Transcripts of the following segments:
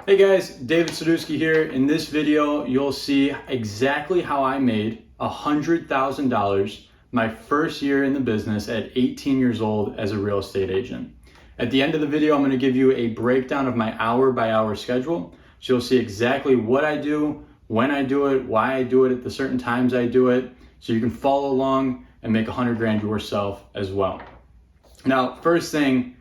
Hey guys, David Sadusky here. In this video, you'll see exactly how I made $100,000 my first year in the business at 18 years old as a real estate agent. At the end of the video, I'm going to give you a breakdown of my hour by hour schedule. So you'll see exactly what I do, when I do it, why I do it at the certain times I do it, so you can follow along and make 100 grand yourself as well. Now, first thing,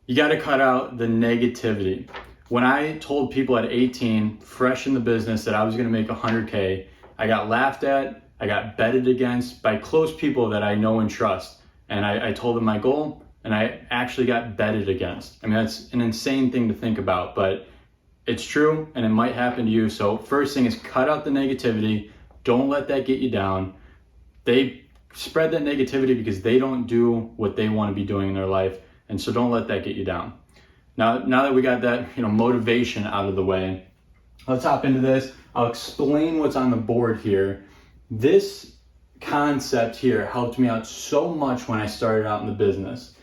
you got to cut out the negativity. When I told people at 18, fresh in the business, that I was going to make 100K, I got laughed at, I got betted against by close people that I know and trust. And I told them my goal, and I actually got betted against. I mean, that's an insane thing to think about, but it's true, and it might happen to you. So first thing is cut out the negativity. Don't let that get you down. They spread that negativity because they don't do what they want to be doing in their life. And so don't let that get you down. Now that we got that, motivation out of the way, let's hop into this. I'll explain what's on the board here. This concept here helped me out so much when I started out in the business.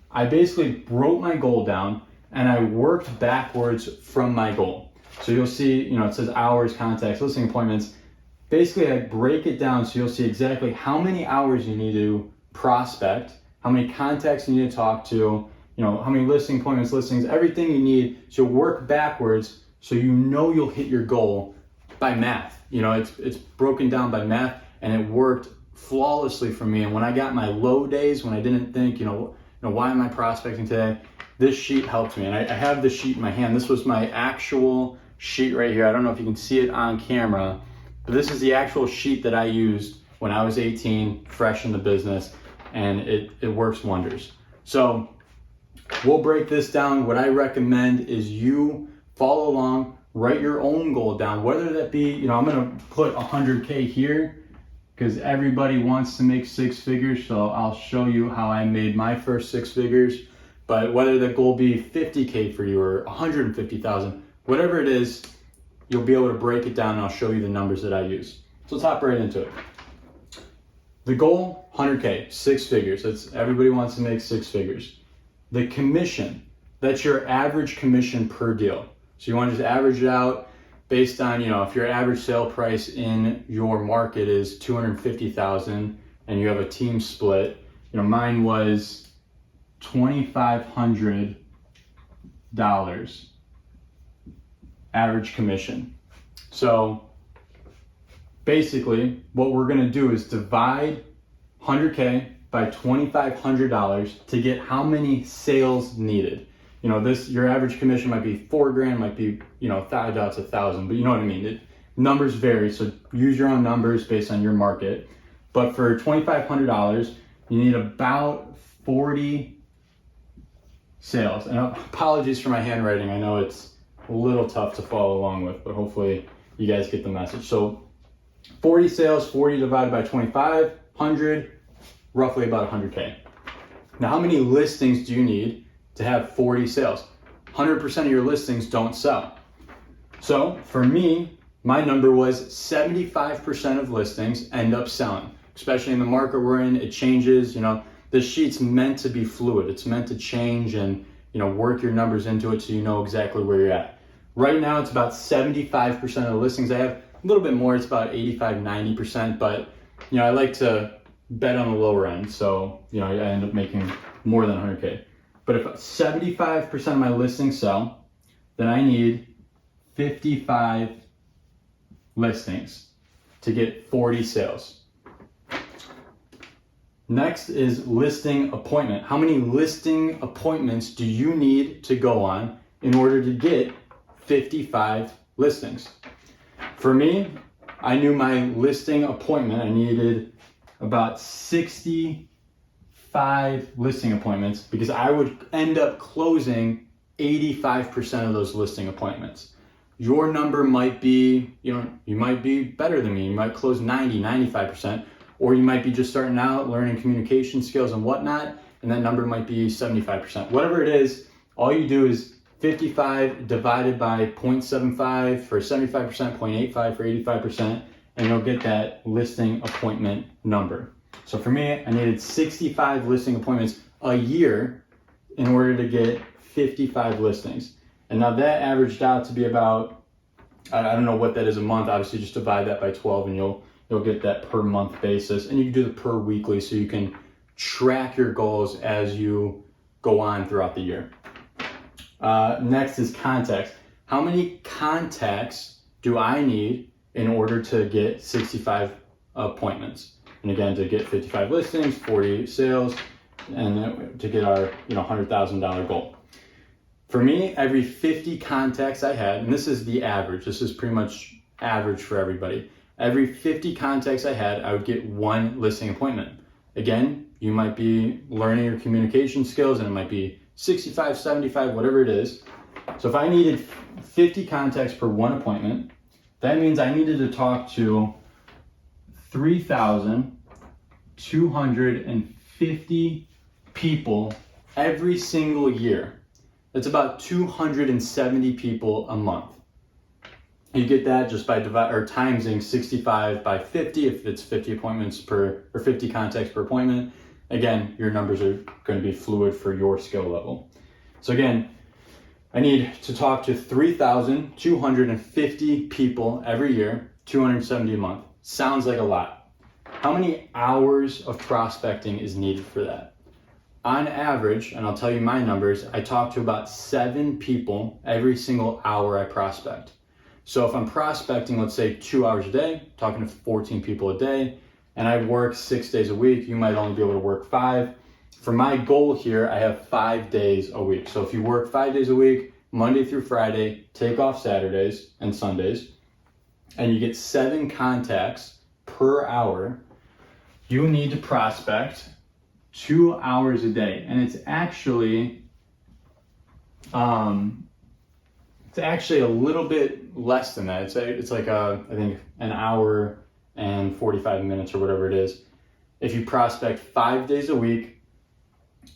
I basically broke my goal down and I worked backwards from my goal. So you'll see, it says hours, contacts, listing appointments. Basically, I break it down so you'll see exactly how many hours you need to prospect, how many contacts you need to talk to, how many listing appointments, listings, everything you need. So work backwards so you'll hit your goal by math. It's broken down by math, and it worked flawlessly for me. And when I got my low days, when I didn't think, why am I prospecting today? This sheet helped me. And I have the sheet in my hand. This was my actual sheet right here. I don't know if you can see it on camera, but this is the actual sheet that I used when I was 18, fresh in the business, and it works wonders. So we'll break this down. What I recommend is you follow along, write your own goal down, whether that be, I'm gonna put 100K here because everybody wants to make six figures. So I'll show you how I made my first six figures. But whether the goal be 50K for you or 150,000, whatever it is, you'll be able to break it down, and I'll show you the numbers that I use. So let's hop right into it. The goal, 100K, six figures. Everybody wants to make six figures. The commission, that's your average commission per deal. So you want to just average it out based on, if your average sale price in your market is 250,000 and you have a team split, mine was $2,500 average commission. So basically what we're going to do is divide 100K by $2,500 to get how many sales needed. Your average commission might be $4,000, might be, $1,000, but you know what I mean. Numbers vary, so use your own numbers based on your market. But for $2,500, you need about 40 sales. And apologies for my handwriting. I know it's a little tough to follow along with, but hopefully you guys get the message. So 40 sales, 40 divided by 2,500, roughly about 100K. Now, how many listings do you need to have 40 sales? 100% of your listings don't sell. So for me, my number was 75% of listings end up selling, especially in the market we're in. It changes, the sheet's meant to be fluid. It's meant to change and, work your numbers into it so you know exactly where you're at. Right now, it's about 75% of the listings I have. A little bit more, it's about 85, 90%, but, I like to bet on the lower end. So, I end up making more than 100K. But if 75% of my listings sell, then I need 55 listings to get 40 sales. Next is listing appointment. How many listing appointments do you need to go on in order to get 55 listings? For me, I knew my listing appointment, I needed about 65 listing appointments because I would end up closing 85% of those listing appointments. Your number might be, you might be better than me. You might close 90, 95%, or you might be just starting out learning communication skills and whatnot, and that number might be 75%. Whatever it is, all you do is 55 divided by 0.75 for 75%, 0.85 for 85%, and you'll get that listing appointment number. So for me, I needed 65 listing appointments a year in order to get 55 listings. And now that averaged out to be about, I don't know what that is a month. Obviously, just divide that by 12 and you'll get that per month basis. And you can do the per weekly so you can track your goals as you go on throughout the year. Next is contacts. How many contacts do I need in order to get 65 appointments? And again, to get 55 listings, 40 sales, and then to get our $100,000 goal. For me, every 50 contacts I had, and this is the average, this is pretty much average for everybody. Every 50 contacts I had, I would get one listing appointment. Again, you might be learning your communication skills and it might be 65, 75, whatever it is. So if I needed 50 contacts per one appointment, that means I needed to talk to 3,250 people every single year. That's about 270 people a month. You get that just by timesing 65 by 50 if it's 50 appointments per, or 50 contacts per appointment. Again, your numbers are going to be fluid for your skill level. So again, I need to talk to 3,250 people every year, 270 a month. Sounds like a lot. How many hours of prospecting is needed for that? On average, and I'll tell you my numbers, I talk to about 7 people every single hour I prospect. So if I'm prospecting, let's say 2 hours a day, talking to 14 people a day, and I work 6 days a week, you might only be able to work 5. For my goal here, I have 5 days a week. So if you work 5 days a week, Monday through Friday, take off Saturdays and Sundays, and you get 7 contacts per hour, you need to prospect 2 hours a day. And it's actually a little bit less than that. It's like I think an hour and 45 minutes or whatever it is. If you prospect 5 days a week,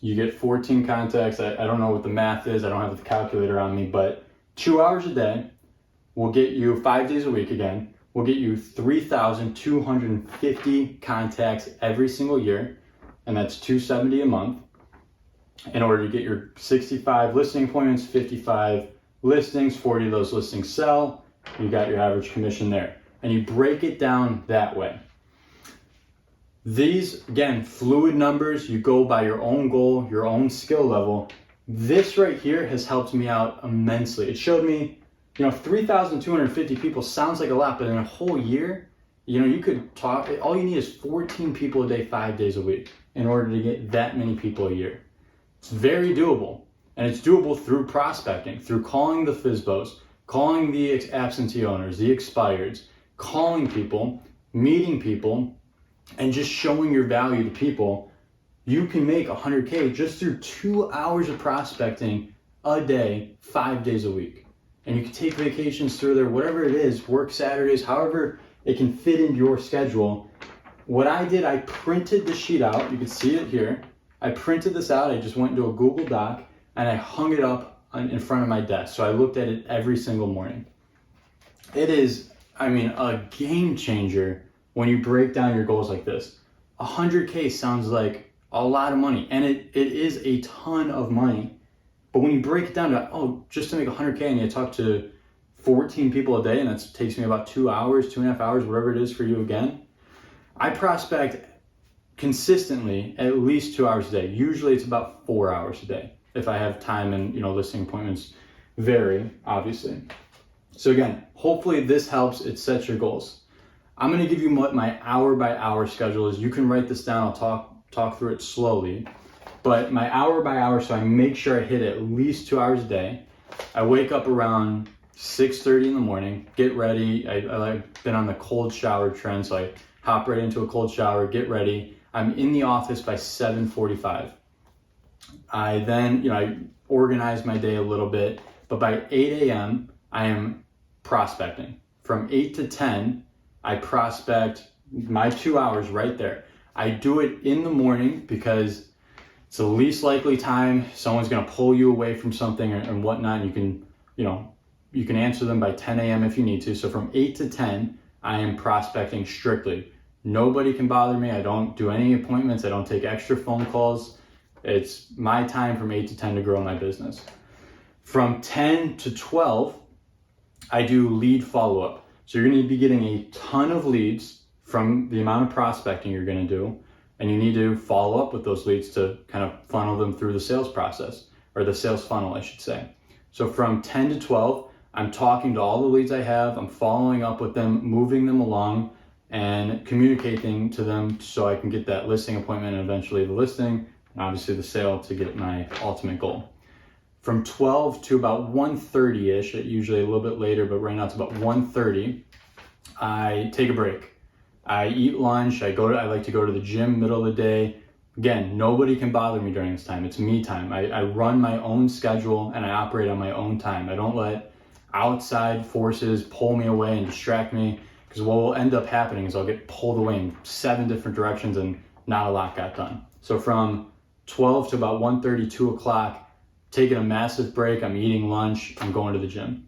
you get 14 contacts. I don't know what the math is. I don't have the calculator on me, but 2 hours a day will get you 5 days a week again. Will get you 3,250 contacts every single year, and that's 270 a month. In order to get your 65 listing appointments, 55 listings, 40 of those listings sell, you got your average commission there. And you break it down that way. These, again, fluid numbers, you go by your own goal, your own skill level. This right here has helped me out immensely. It showed me, 3,250 people sounds like a lot, but in a whole year, you could talk, all you need is 14 people a day, 5 days a week in order to get that many people a year. It's very doable. And it's doable through prospecting, through calling the FSBOs, calling the absentee owners, the expireds, calling people, meeting people, and just showing your value to people. You can make 100K just through 2 hours of prospecting a day, 5 days a week. And you can take vacations through there, whatever it is, work Saturdays, however it can fit into your schedule. What I did, I printed the sheet out. You can see it here. I printed this out. I just went into a Google Doc and I hung it up in front of my desk. So I looked at it every single morning. It is, a game changer when you break down your goals like this. 100K sounds like a lot of money, and it is a ton of money. But when you break it down to, just to make 100K and you talk to 14 people a day, and that takes me about 2 hours, 2.5 hours, whatever it is for you again. I prospect consistently at least 2 hours a day. Usually it's about 4 hours a day if I have time, and listing appointments vary, obviously. So again, hopefully this helps. It sets your goals. I'm going to give you what my hour by hour schedule is. You can write this down. I'll talk through it slowly. But my hour by hour, so I make sure I hit at least 2 hours a day. I wake up around 6:30 in the morning, get ready. I've been on the cold shower trend, so I hop right into a cold shower, get ready. I'm in the office by 7:45. I then, I organize my day a little bit, but by 8 a.m., I am prospecting. From 8 to 10, I prospect my 2 hours right there. I do it in the morning because it's the least likely time someone's going to pull you away from something and whatnot. You can, you can answer them by 10 a.m. if you need to. So from 8 to 10, I am prospecting strictly. Nobody can bother me. I don't do any appointments. I don't take extra phone calls. It's my time from 8 to 10 to grow my business. From 10 to 12, I do lead follow-up. So you're going to be getting a ton of leads from the amount of prospecting you're going to do, and you need to follow up with those leads to kind of funnel them through the sales process, or the sales funnel, I should say. So from 10 to 12, I'm talking to all the leads I have, I'm following up with them, moving them along, and communicating to them so I can get that listing appointment and eventually the listing, and obviously the sale to get my ultimate goal. From 12 to about 1:30-ish, usually a little bit later, but right now it's about 1:30, I take a break. I eat lunch, I like to go to the gym middle of the day. Again, nobody can bother me during this time. It's me time. I run my own schedule and I operate on my own time. I don't let outside forces pull me away and distract me, because what will end up happening is I'll get pulled away in 7 different directions and not a lot got done. So from 12 to about 1:30, 2 o'clock, taking a massive break, I'm eating lunch, I'm going to the gym.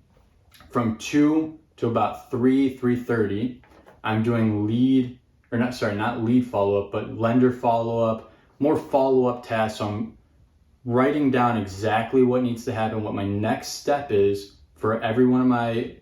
From 2 to about 3:30, I'm doing not lead follow-up, but lender follow-up, more follow-up tasks. So I'm writing down exactly what needs to happen, what my next step is for every one of my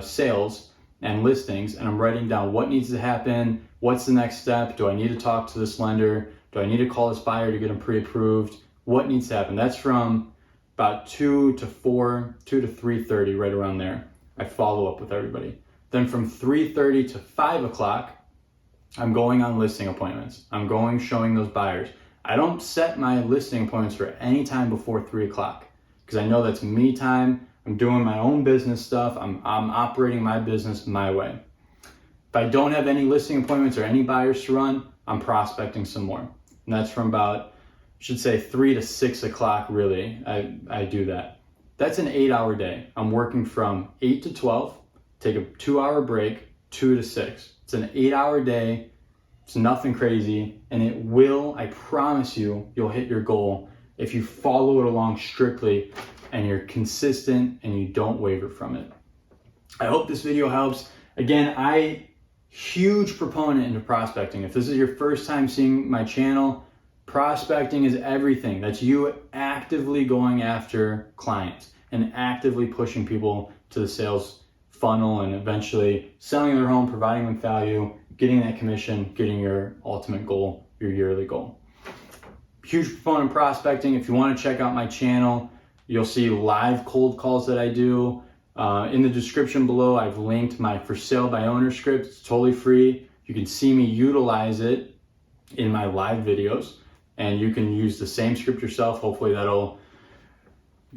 sales and listings, and I'm writing down what needs to happen, what's the next step, do I need to talk to this lender, do I need to call this buyer to get them pre-approved, what needs to happen. That's from about 2 to 3:30, right around there. I follow up with everybody. Then from 3:30 to 5 o'clock, I'm going on listing appointments. I'm going showing those buyers. I don't set my listing appointments for any time before 3 o'clock, because I know that's me time. I'm doing my own business stuff. I'm operating my business my way. If I don't have any listing appointments or any buyers to run, I'm prospecting some more. And that's from about, I should say, 3 to 6 o'clock, really. I do that. That's an 8-hour day. I'm working from 8 to 12, take a 2-hour break, 2 to 6. It's an 8-hour day. It's nothing crazy, and it will, I promise you, you'll hit your goal if you follow it along strictly and you're consistent and you don't waver from it. I hope this video helps. Again, huge proponent into prospecting. If this is your first time seeing my channel, prospecting is everything. That's you actively going after clients and actively pushing people to the sales funnel and eventually selling their home, providing them value, getting that commission, getting your ultimate goal, your yearly goal. Huge proponent of prospecting. If you want to check out my channel, you'll see live cold calls that I do. In the description below, I've linked my For Sale by Owner script. It's totally free. You can see me utilize it in my live videos, and you can use the same script yourself. Hopefully that'll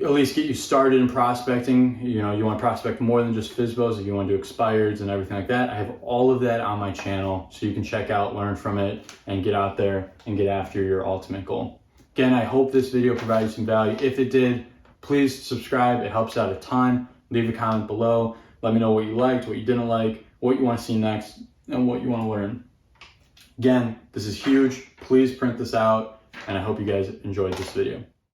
at least get you started in prospecting. You know, you want to prospect more than just FSBOs, if you want to do expireds and everything like that. I have all of that on my channel, so you can check out, learn from it, and get out there and get after your ultimate goal. Again, I hope this video provided some value. If it did, please subscribe. It helps out a ton. Leave a comment below. Let me know what you liked, what you didn't like, what you want to see next, and what you want to learn. Again, this is huge. Please print this out, and I hope you guys enjoyed this video.